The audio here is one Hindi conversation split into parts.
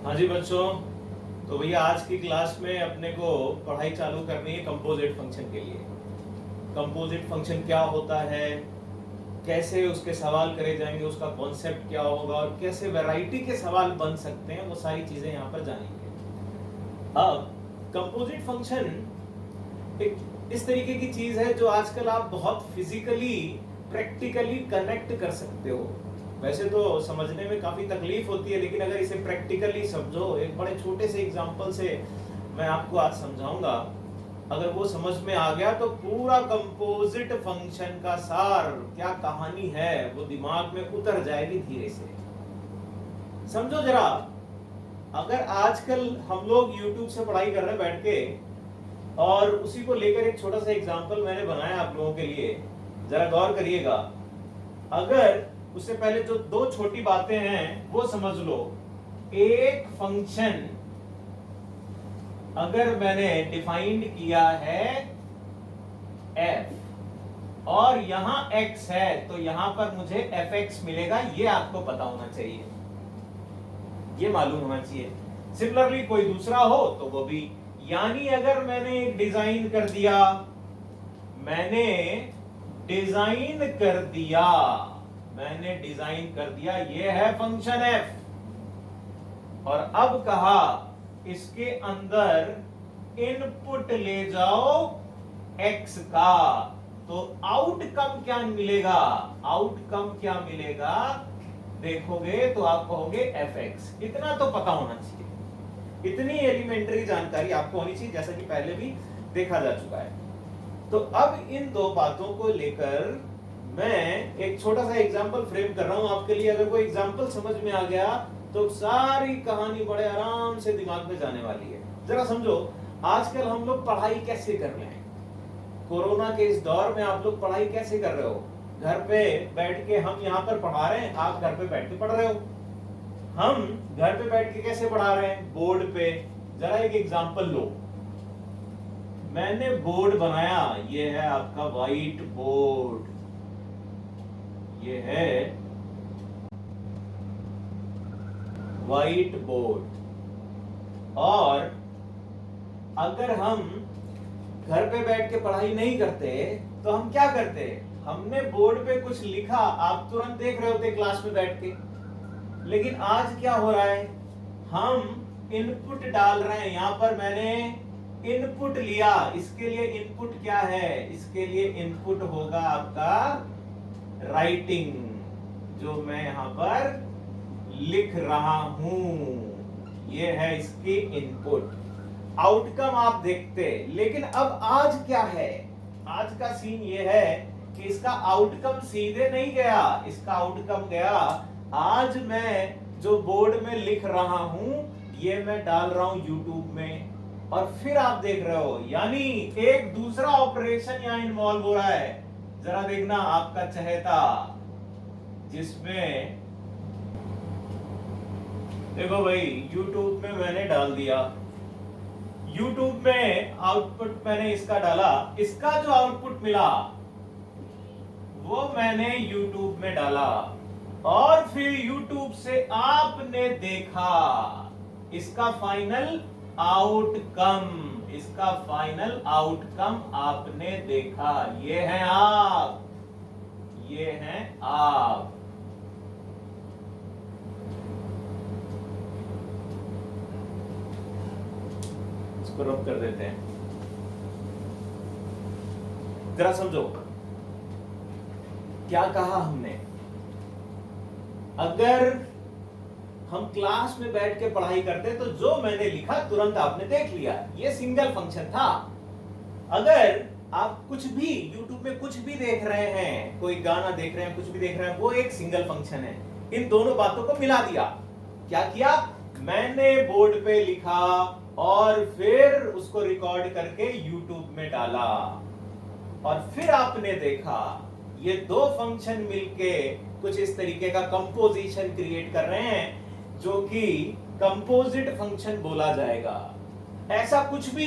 हाँ जी बच्चों, तो भैया आज की क्लास में अपने को पढ़ाई चालू करनी है कंपोजिट फंक्शन के लिए। कंपोजिट फंक्शन क्या होता है, कैसे उसके सवाल करे जाएंगे, उसका कॉन्सेप्ट क्या होगा और कैसे वैरायटी के सवाल बन सकते हैं, वो सारी चीजें यहाँ पर जानेंगे। अब कंपोजिट फंक्शन एक इस तरीके की चीज है जो आजकल आप बहुत फिजिकली प्रैक्टिकली कनेक्ट कर सकते हो। वैसे तो समझने में काफी तकलीफ होती है, लेकिन अगर इसे प्रैक्टिकली समझो, एक बड़े छोटे से एग्जांपल से मैं आपको आज समझाऊंगा। अगर वो समझ में आ गया तो पूरा कंपोजिट फंक्शन का सार, क्या कहानी है, वो दिमाग में उतर जाएगी धीरे से। समझो जरा, अगर आजकल हम लोग YouTube से पढ़ाई कर रहे हैं बैठ के, और उसी को लेकर एक छोटा सा एग्जांपल मैंने बनाया आप लोगों के लिए, जरा गौर करिएगा। अगर उससे पहले जो दो छोटी बातें हैं वो समझ लो। एक फंक्शन अगर मैंने डिफाइंड किया है f और यहां x है, तो यहां पर मुझे fx मिलेगा, ये आपको पता होना चाहिए, ये मालूम होना चाहिए। सिमिलरली कोई दूसरा हो तो वो भी। यानी अगर मैंने एक डिजाइन कर दिया, मैंने डिजाइन कर दिया, ये है फंक्शन f, और अब कहा इसके अंदर इनपुट ले जाओ x का, तो आउटकम क्या मिलेगा? देखोगे तो आप कहोगे fx। इतना तो पता होना चाहिए, इतनी एलिमेंट्री जानकारी आपको होनी चाहिए, जैसा कि पहले भी देखा जा चुका है। तो अब इन दो बातों को लेकर मैं एक छोटा सा एग्जाम्पल फ्रेम कर रहा हूं आपके लिए। अगर कोई एग्जाम्पल समझ में आ गया तो सारी कहानी बड़े आराम से दिमाग में जाने वाली है। जरा समझो, आजकल हम लोग पढ़ाई कैसे कर रहे हैं। कोरोना के इस दौर में आप लोग पढ़ाई कैसे कर रहे हो? घर पे बैठ के हम यहाँ पर पढ़ा रहे हैं, आप घर पे बैठ के पढ़ रहे हो। हम घर पे बैठ के कैसे पढ़ा रहे हैं? बोर्ड पे। जरा एक एग्जाम्पल लो, मैंने बोर्ड बनाया, ये है आपका व्हाइट बोर्ड, ये है व्हाइट बोर्ड। और अगर हम घर पे बैठ के पढ़ाई नहीं करते तो हम क्या करते? हमने बोर्ड पे कुछ लिखा, आप तुरंत देख रहे होते क्लास में बैठ के। लेकिन आज क्या हो रहा है, हम इनपुट डाल रहे हैं। यहां पर मैंने इनपुट लिया, इसके लिए इनपुट क्या है? इसके लिए इनपुट होगा आपका राइटिंग, जो मैं यहां पर लिख रहा हूं, ये है इसकी इनपुट। आउटकम आप देखते, लेकिन अब आज क्या है? आज का सीन ये है कि इसका आउटकम सीधे नहीं गया, इसका आउटकम गया, आज मैं जो बोर्ड में लिख रहा हूं ये मैं डाल रहा हूं YouTube में, और फिर आप देख रहे हो। यानी एक दूसरा ऑपरेशन यहां इन्वॉल्व हो रहा है। जरा देखना, आपका चहेता, जिसमें देखो भाई YouTube में मैंने डाल दिया, YouTube में आउटपुट मैंने इसका डाला, इसका जो आउटपुट मिला वो मैंने YouTube में डाला, और फिर YouTube से आपने देखा इसका फाइनल आउटकम आपने देखा। ये हैं आप, इसको रब कर देते हैं। जरा समझो क्या कहा हमने। अगर हम क्लास में बैठ के पढ़ाई करते तो जो मैंने लिखा तुरंत आपने देख लिया, ये सिंगल फंक्शन था। अगर आप कुछ भी YouTube में कुछ भी देख रहे हैं, कोई गाना देख रहे हैं, कुछ भी देख रहे हैं, वो एक सिंगल फंक्शन है। इन दोनों बातों को मिला दिया। क्या किया? मैंने बोर्ड पे लिखा और फिर उसको रिकॉर्ड करके YouTube में डाला, और फिर आपने देखा। ये दो फंक्शन मिलके कुछ इस तरीके का कंपोजिशन क्रिएट कर रहे हैं, जो कि कंपोजिट फंक्शन बोला जाएगा। ऐसा कुछ भी,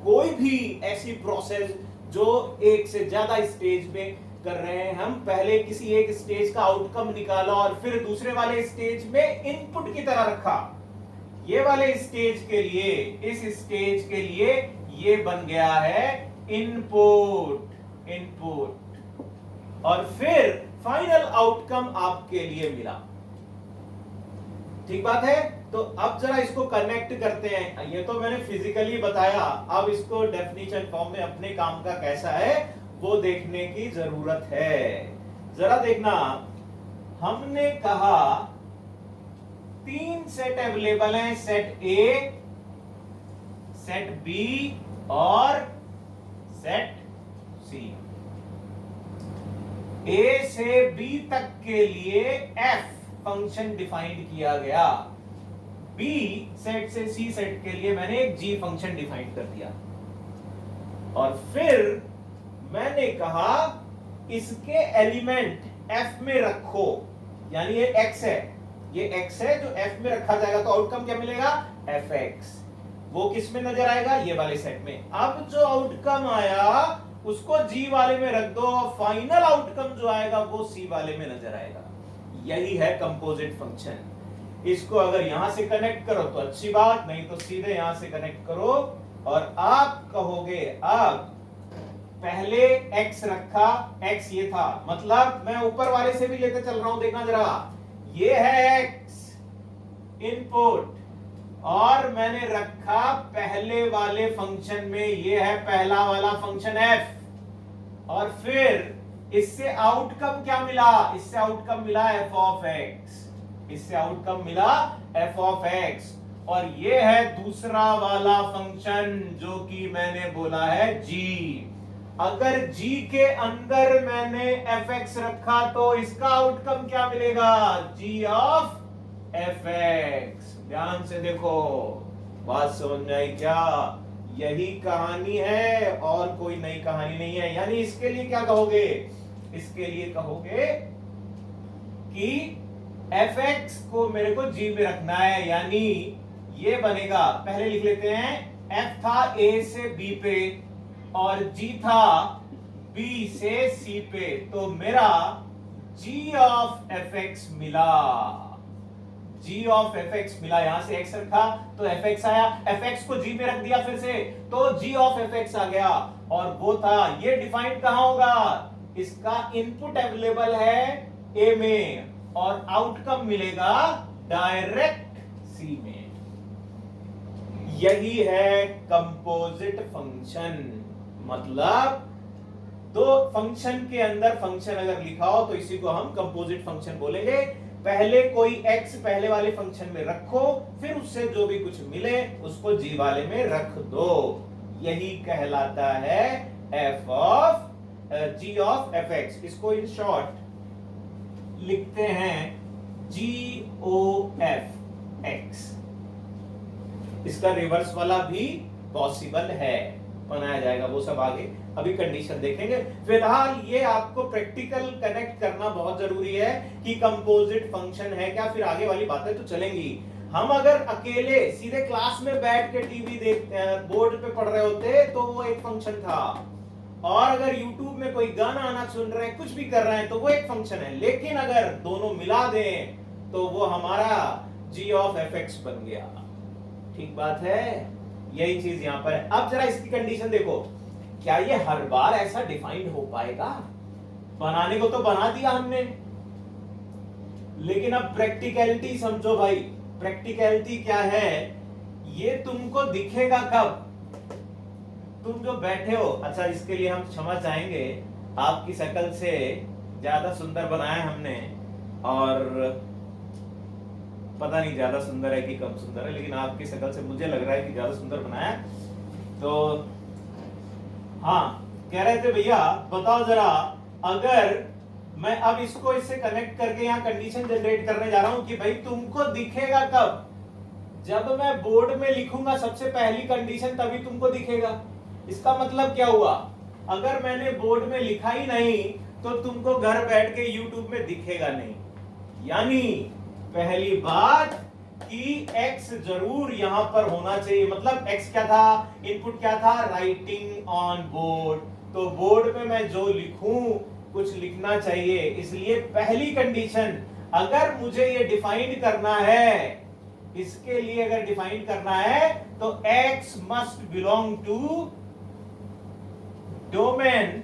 कोई भी ऐसी प्रोसेस जो एक से ज्यादा स्टेज में कर रहे हैं हम, पहले किसी एक स्टेज का आउटकम निकाला और फिर दूसरे वाले स्टेज में इनपुट की तरह रखा, ये वाले स्टेज के लिए, इस स्टेज के लिए ये बन गया है इनपुट, इनपुट, और फिर फाइनल आउटकम आपके लिए मिला। ठीक बात है। तो अब जरा इसको कनेक्ट करते हैं। ये तो मैंने फिजिकली बताया, अब इसको डेफिनेशन फॉर्म में अपने काम का कैसा है वो देखने की जरूरत है। जरा देखना, हमने कहा 3 सेट अवेलेबल हैं, सेट ए, सेट बी और सेट सी। ए से बी तक के लिए एफ फंक्शन डिफाइन किया गया, बी सेट से सी सेट के लिए मैंने एक जी फंक्शन डिफाइन कर दिया, और फिर मैंने कहा इसके एलिमेंट एफ में रखो, यानी ये एक्स है, ये एक्स है जो एफ में रखा जाएगा, तो आउटकम क्या मिलेगा, एफ एक्स। वो किस में नजर आएगा, ये वाले सेट में। अब जो आउटकम आया उसको जी वाले में रख दो, फाइनल आउटकम जो आएगा वो सी वाले में नजर आएगा। यही है कंपोजिट फंक्शन। इसको अगर यहां से कनेक्ट करो तो अच्छी बात, नहीं तो सीधे यहां से कनेक्ट करो और आप कहोगे अब पहले x रखा, x ये था, मतलब मैं ऊपर वाले से भी लेते चल रहा हूं, देखना जरा, ये है x इनपुट, और मैंने रखा पहले वाले फंक्शन में, ये है पहला वाला फंक्शन f, और फिर इससे आउटकम क्या मिला, इससे आउटकम मिला f ऑफ x, इससे आउटकम मिला f ऑफ x, और ये है दूसरा वाला फंक्शन जो कि मैंने बोला है g। अगर g के अंदर मैंने fx रखा तो इसका आउटकम क्या मिलेगा, g ऑफ fx। ध्यान से देखो, बात समझ में आई क्या, यही कहानी है और कोई नई कहानी नहीं है। यानी इसके लिए क्या कहोगे, इसके लिए कहोगे कि fx को मेरे को g में रखना है, यानी ये बनेगा, पहले लिख लेते हैं, f था a से b पे और g था b से c पे, तो मेरा g ऑफ fx मिला, g ऑफ fx मिला। यहां से x रखा तो fx आया, fx को g में रख दिया फिर से तो g ऑफ fx आ गया, और वो था, ये डिफाइंड कहां होगा, इसका इनपुट अवेलेबल है a में और आउटकम मिलेगा डायरेक्ट c में। यही है कंपोजिट फंक्शन, मतलब दो फंक्शन के अंदर फंक्शन अगर लिखा हो तो इसी को हम कंपोजिट फंक्शन बोलेंगे। पहले कोई x पहले वाले फंक्शन में रखो, फिर उससे जो भी कुछ मिले उसको g वाले में रख दो, यही कहलाता है f of g of fx। इसको इन शॉर्ट लिखते हैं g o f x। इसका रिवर्स वाला भी पॉसिबल है, बनाया जाएगा, वो सब आगे अभी कंडीशन देखेंगे। फिलहाल ये आपको प्रैक्टिकल कनेक्ट करना बहुत जरूरी है कि कंपोजिट फंक्शन है क्या, फिर आगे वाली बातें तो चलेंगी। हम अगर अकेले सीधे क्लास में बैठ के टीवी देख बोर्ड पे पढ़ रहे होते तो वो एक फंक्शन था, और अगर YouTube में कोई गाना आना सुन रहे हैं, कुछ भी कर रहे हैं तो वो एक फंक्शन है। लेकिन अगर दोनों मिला दें तो वो हमारा g ऑफ fx बन गया। ठीक बात है, यही चीज यहां पर है। अब जरा इसकी कंडीशन देखो, क्या ये हर बार ऐसा डिफाइंड हो पाएगा, बनाने को तो बना दिया हमने, लेकिन अब प्रैक्टिकलिटी समझो भाई। प्रैक्टिकलिटी क्या है, ये तुमको दिखेगा कब, तुम जो बैठे हो। अच्छा, इसके लिए हम क्षमा चाहेंगे, आपकी शक्ल से ज्यादा सुंदर बनाया हमने, और पता नहीं ज्यादा सुंदर है कि कम सुंदर है, लेकिन आपकी शक्ल से मुझे लग रहा है कि ज्यादा सुंदर बनाया। तो हाँ, कह रहे थे भैया बताओ जरा, अगर मैं अब इसको इससे कनेक्ट करके यहाँ कंडीशन जनरेट करने जा रहा हूं कि भाई तुमको दिखेगा कब, जब मैं बोर्ड में लिखूंगा सबसे पहली कंडीशन तभी तुमको दिखेगा। इसका मतलब क्या हुआ, अगर मैंने बोर्ड में लिखा ही नहीं तो तुमको घर बैठ के YouTube में दिखेगा नहीं। यानी पहली बात कि x जरूर यहां पर होना चाहिए, मतलब x क्या था, इनपुट क्या था, राइटिंग ऑन बोर्ड। तो बोर्ड में मैं जो लिखूं कुछ लिखना चाहिए, इसलिए पहली कंडीशन, अगर मुझे ये डिफाइन करना है इसके लिए अगर डिफाइन करना है तो x must belong to domain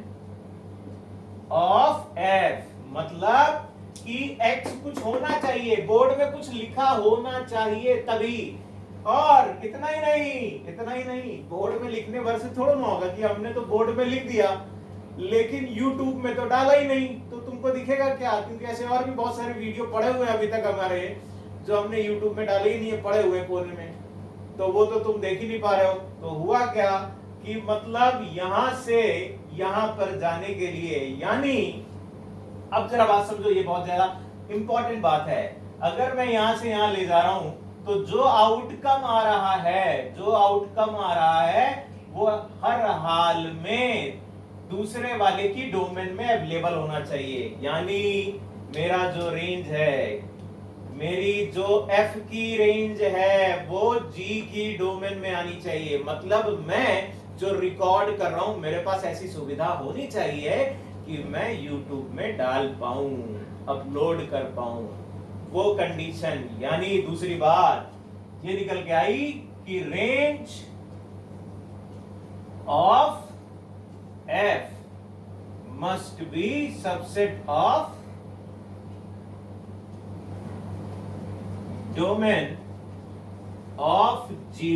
of f, मतलब कि x कुछ होना चाहिए, बोर्ड में कुछ लिखा होना चाहिए तभी। और इतना ही नहीं, बोर्ड में लिखने भर से थोड़ा ना होगा कि हमने तो बोर्ड में लिख दिया लेकिन YouTube में तो डाला ही नहीं, तो तुमको दिखेगा क्या? क्योंकि ऐसे और भी बहुत सारे वीडियो पड़े हुए हैं अभी तक हमारे, जो हमने YouTube में डाले ही नहीं है, पड़े हुए कोने में, तो वो तो तुम देख ही नहीं पा रहे हो। तो हुआ क्या कि मतलब यहां से यहां पर जाने के लिए, यानी अब जरा बात समझो, ये बहुत ज्यादा इंपॉर्टेंट बात है। अगर मैं यहां से यहां ले जा रहा हूं तो जो आउटकम आ रहा है वो हर हाल में दूसरे वाले की डोमेन में अवेलेबल होना चाहिए। यानी मेरा जो रेंज है, मेरी जो f की रेंज है वो g की डोमेन में आनी चाहिए। मतलब मैं जो रिकॉर्ड कर रहा हूं मेरे पास ऐसी सुविधा होनी चाहिए कि मैं YouTube में डाल पाऊं, अपलोड कर पाऊं, वो कंडीशन। यानी दूसरी बात ये निकल के आई कि range of f must be subset of domain of g।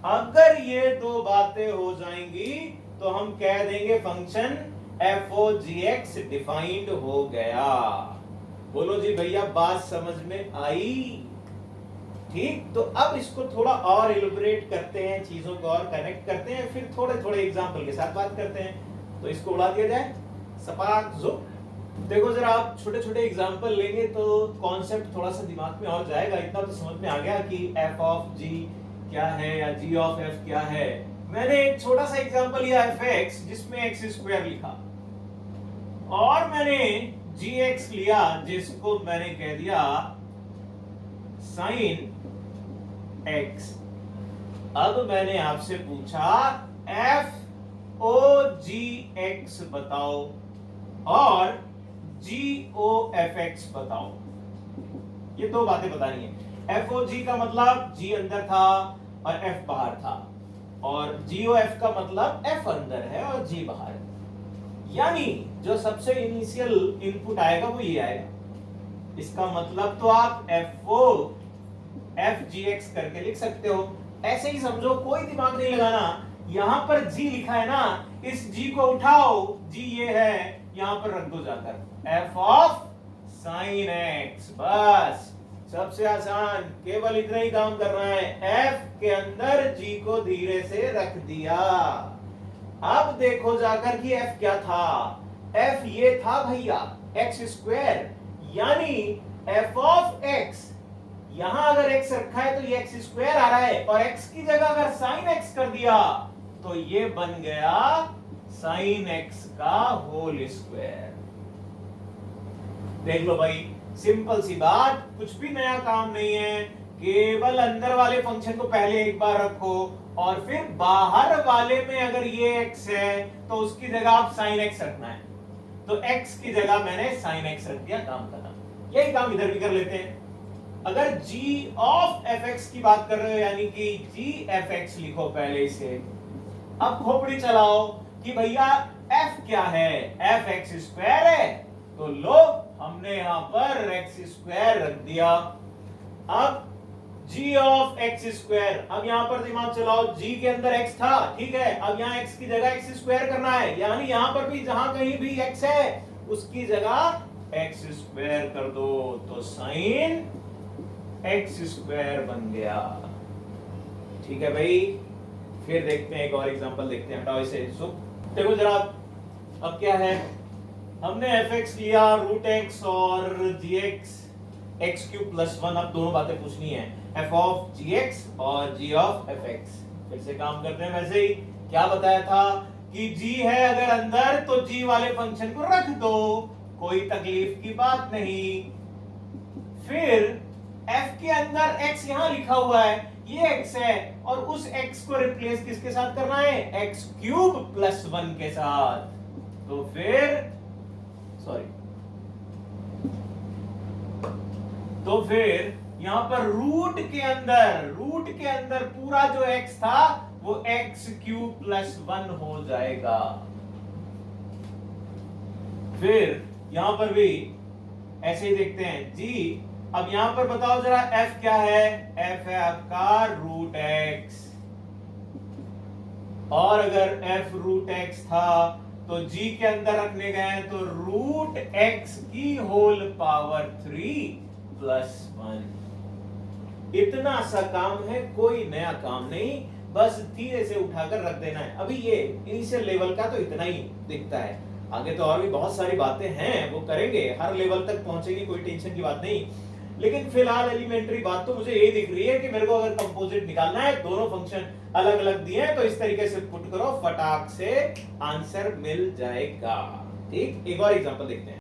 अगर ये दो बातें हो जाएंगी तो हम कह देंगे function f o g x defined हो गया। बोलो जी भैया, बात समझ में आई? ठीक, तो अब इसको थोड़ा और इलैबोरेट करते हैं, चीजों को और कनेक्ट करते हैं, फिर थोड़े थोड़े एग्जांपल के साथ बात करते हैं। तो इसको उड़ा दिया जाए, सपाक जो। देखो जरा, आप छोटे छोटे एग्जांपल लेंगे तो कॉन्सेप्ट थोड़ा सा दिमाग में और जाएगा। इतना तो समझ में आ गया कि f ऑफ g क्या है या g ऑफ f क्या है। मैंने एक छोटा सा एग्जांपल लिया fx जिसमें x स्क्वायर लिखा, और मैंने gx लिया जिसको मैंने कह दिया sin x। अब मैंने आपसे पूछा f o g x बताओ और g o f x बताओ। ये दो बातें बतानी है। f o g का मतलब g अंदर था और f बाहर था, और g o f का मतलब f अंदर है और g बाहर है। यानी जो सबसे इनिशियल इनपुट आएगा वो ये आएगा। इसका मतलब तो आप f o f g x करके लिख सकते हो। ऐसे ही समझो, कोई दिमाग नहीं लगाना। यहां पर g लिखा है ना, इस g को उठाओ, g ये है, यहां पर रख दो जाकर f ऑफ sin x। बस, सबसे आसान, केवल इतना ही काम करना है। f के अंदर g को धीरे से रख दिया। अब देखो जाकर कि f क्या था। f ये था भैया x स्क्वायर, यानी f ऑफ x, यहां अगर x रखा है तो ये x स्क्वायर आ रहा है, और x की जगह अगर sin x कर दिया तो ये बन गया sin x का होल स्क्वायर। देख लो भाई, सिंपल सी बात, कुछ भी नया काम नहीं है। केवल अंदर वाले फंक्शन को पहले एक बार रखो और फिर बाहर वाले में अगर ये x है तो उसकी जगह आप sin x रखना है। तो x की जगह मैंने sin x रख दिया, काम खत्म। यही काम इधर भी कर लेते हैं। अगर g ऑफ fx की बात कर रहे हो, यानी कि g fx लिखो पहले इसे। अब खोपड़ी चलाओ कि भैया f क्या है, f x स्क्वायर है, तो लो हमने यहां पर x स्क्वायर रख दिया। अब g ऑफ x स्क्वायर, अब यहां पर दिमाग चलाओ, g के अंदर x था, ठीक है, अब यहां x की जगह x स्क्वायर करना है, यानी यहां पर भी जहां कहीं भी x है उसकी जगह x स्क्वायर कर दो, तो sin x स्क्वायर बन गया। ठीक है भाई, फिर देखते हैं एक और एग्जांपल देखते हैं। हटाओ इसे। देखो जरा, अब क्या है, हमने fx लिया, रूट x और gx x क्यूब प्लस 1। अब दोनों बातें पूछनी है, f ऑफ gx और g ऑफ fx। फिर से काम करते हैं वैसे ही। क्या बताया था कि g है अगर अंदर तो g वाले फंक्शन को रख दो, कोई तकलीफ की बात नहीं। फिर f के अंदर x यहां लिखा हुआ है, ये x है, और उस x को रिप्लेस किसके साथ करना है, x क्यूब प्लस 1 के साथ। तो फिर यहां पर रूट के अंदर पूरा जो x था वो x³ + 1 हो जाएगा। फिर यहां पर भी ऐसे ही देखते हैं जी। अब यहां पर बताओ जरा f क्या है? f है आपका √x, और अगर f √x था तो g के अंदर रखने गए तो √x³ + 1। इतना सा काम है, कोई नया काम नहीं, बस धीरे से उठाकर रख देना है। अभी ये इनिशियल लेवल का तो इतना ही दिखता है, आगे तो और भी बहुत सारी बातें हैं, वो करेंगे, हर लेवल तक पहुंचेगी, कोई टेंशन की बात नहीं। लेकिन फिलहाल एलिमेंट्री बात तो मुझे ये दिख रही है कि मेरे को अगर कंपोजिट निकालना है, दोनों फंक्शन अलग अलग दिए हैं, तो इस तरीके से पुट करो, फटाक से आंसर मिल जाएगा। ठीक, एक और एग्जांपल देखते हैं।